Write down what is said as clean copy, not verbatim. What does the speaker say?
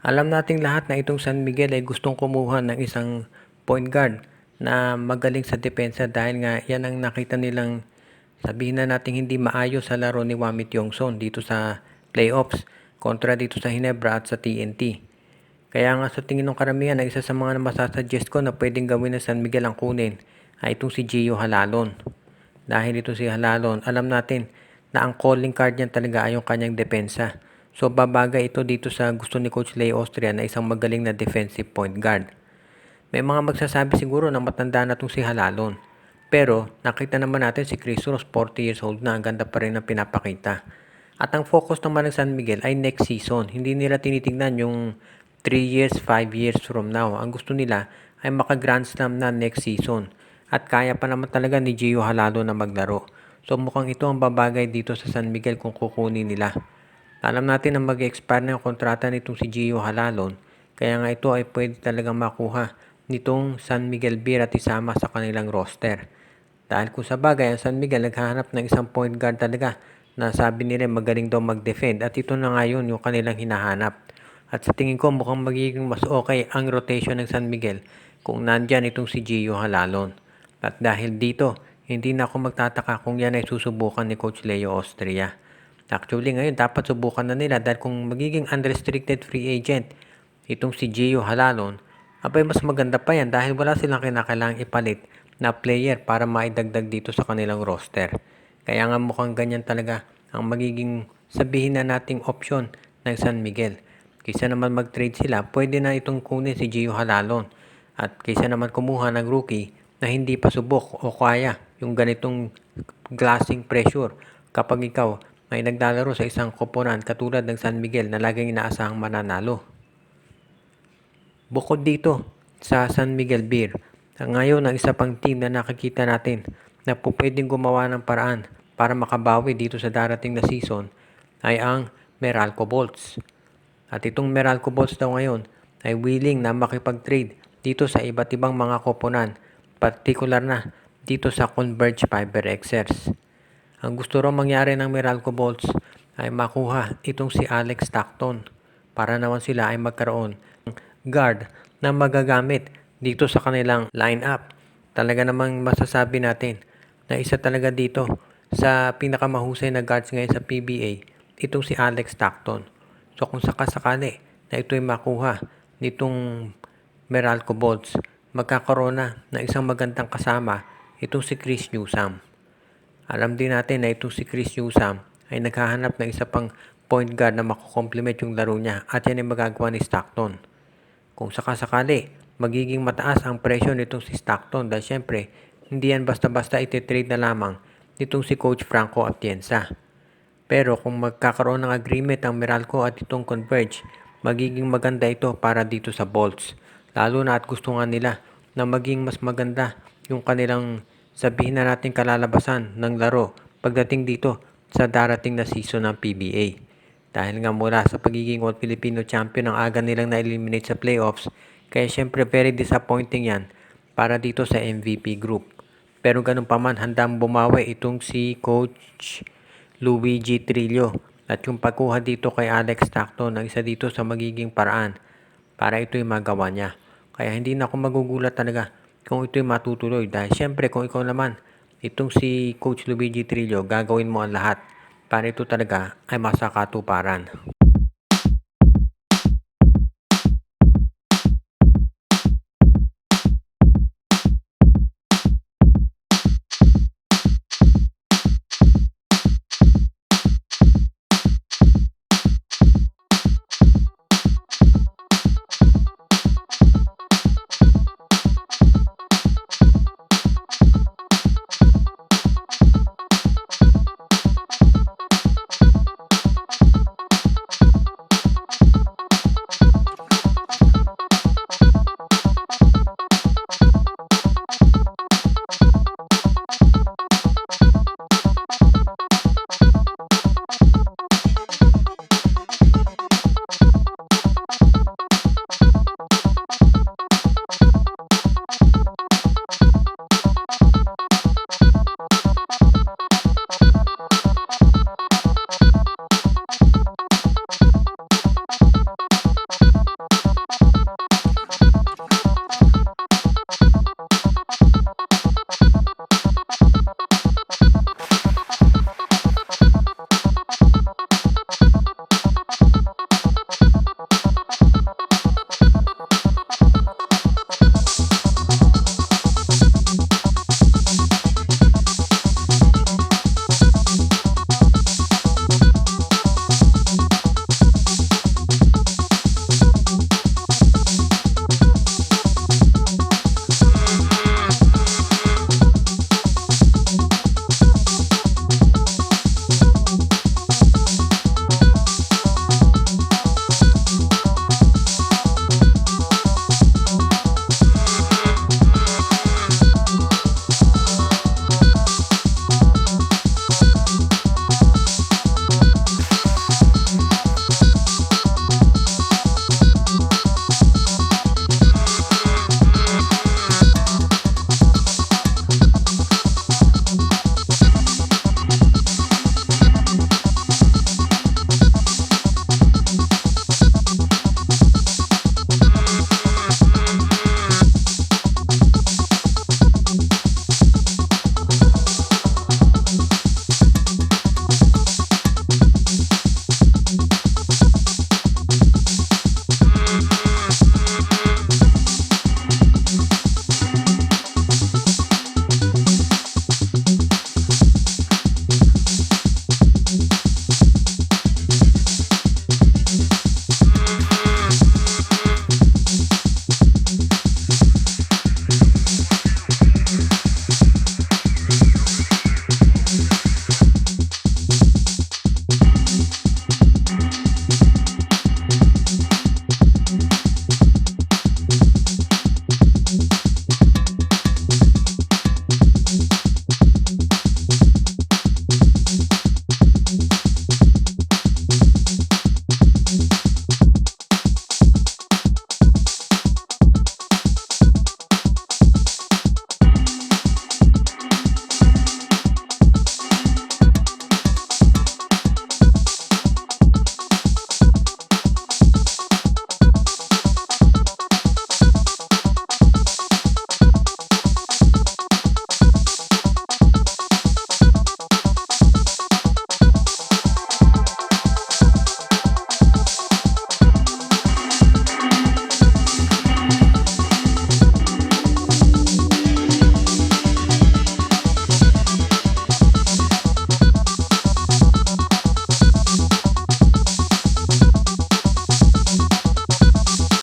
Alam nating lahat na itong San Miguel ay gustong kumuha ng isang point guard na magaling sa depensa dahil nga yan ang nakita nilang sabihin na natin hindi maayos sa laro ni Wamit Yongson dito sa playoffs kontra dito sa Hinebra at sa TNT. Kaya nga sa tingin ng karamihan na isa sa mga masasuggest ko na pwedeng gawin ng San Miguel ang kunin ay itong si Gio Halalon. Dahil ito si Halalon, alam natin na ang calling card niyan talaga ay yung kanyang depensa. So babagay ito dito sa gusto ni Coach Leo Austria na isang magaling na defensive point guard. May mga magsasabi siguro na matanda na itong si Halalon. Pero nakita naman natin si Chris Ross, 40 years old na, ang ganda pa rin ang pinapakita. At ang focus naman ng San Miguel ay next season. Hindi nila tinitingnan yung 3 years, 5 years from now. Ang gusto nila ay maka-Grand Slam na next season. At kaya pa naman talaga ni Gio Halalon na maglaro. So mukhang ito ang babagay dito sa San Miguel kung kukunin nila. Alam natin na mag-expire na yung kontrata nitong si Gio Halalon, kaya nga ito ay pwede talagang makuha nitong San Miguel Beer at isama sa kanilang roster. Dahil kung sa bagay, ang San Miguel naghahanap ng isang point guard talaga na sabi nila magaling daw mag-defend at ito na nga yun yung kanilang hinahanap. At sa tingin ko mukhang magiging mas okay ang rotation ng San Miguel kung nandyan itong si Gio Halalon. At dahil dito, hindi na ako magtataka kung yan ay susubukan ni Coach Leo Austria. Actually ngayon dapat subukan na nila dahil kung magiging unrestricted free agent itong si Gio Halalon, abay mas maganda pa yan dahil wala silang kinakailangang ipalit na player para maidagdag dito sa kanilang roster. Kaya nga mukhang ganyan talaga ang magiging sabihin na nating option ng San Miguel. Kaysa naman mag-trade sila, pwede na itong kunin si Gio Halalon. At kaysa naman kumuha ng rookie na hindi pa subok o kaya yung ganitong glassing pressure kapag ikaw may naglalaro sa isang koponan katulad ng San Miguel na laging inaasahang mananalo. Bukod dito sa San Miguel Beer, ngayon ang isa pang team na nakikita natin na po pwedeng gumawa ng paraan para makabawi dito sa darating na season ay ang Meralco Bolts. At itong Meralco Bolts daw ngayon ay willing na makipag-trade dito sa iba't ibang mga koponan, particular na dito sa Converge Fiber Xers. Ang gusto raw mangyari ng Meralco Bolts ay makuha itong si Alex Stockton para naman sila ay magkaroon ng guard na magagamit dito sa kanilang lineup. Talaga namang masasabi natin na isa talaga dito sa pinakamahusay na guards ngayon sa PBA, itong si Alex Stockton. So kung sakasakali na ito'y makuha nitong Meralco Bolts, magkakaroon na ng isang magandang kasama itong si Chris Newsome. Alam din natin na itong si Chris Newsome ay naghahanap ng isa pang point guard na makukomplement yung laro niya at yan ay magagawa ni Stockton. Kung sakasakali, magiging mataas ang presyo nitong si Stockton dahil syempre, hindi yan basta-basta ititrade na lamang nitong si Coach Franco Atienza. Pero kung magkakaroon ng agreement ang Meralco at itong Converge, magiging maganda ito para dito sa Bolts. Lalo na at gusto nga nila na maging mas maganda yung kanilang sabihin na natin kalalabasan ng laro pagdating dito sa darating na season ng PBA. Dahil nga mula sa pagiging All Filipino Champion ang aga nilang na-eliminate sa playoffs, kaya syempre very disappointing yan para dito sa MVP group. Pero ganun pa man, handang bumawi itong si Coach Luigi Trillo at yung pagkuha dito kay Alex Stockton ang isa dito sa magiging paraan para ito'y magawa niya. Kaya hindi na ako magugulat talaga kung ito'y matutuloy dahil syempre kung ikaw naman itong si Coach Luigi Trillo, gagawin mo ang lahat para ito talaga ay masakatuparan.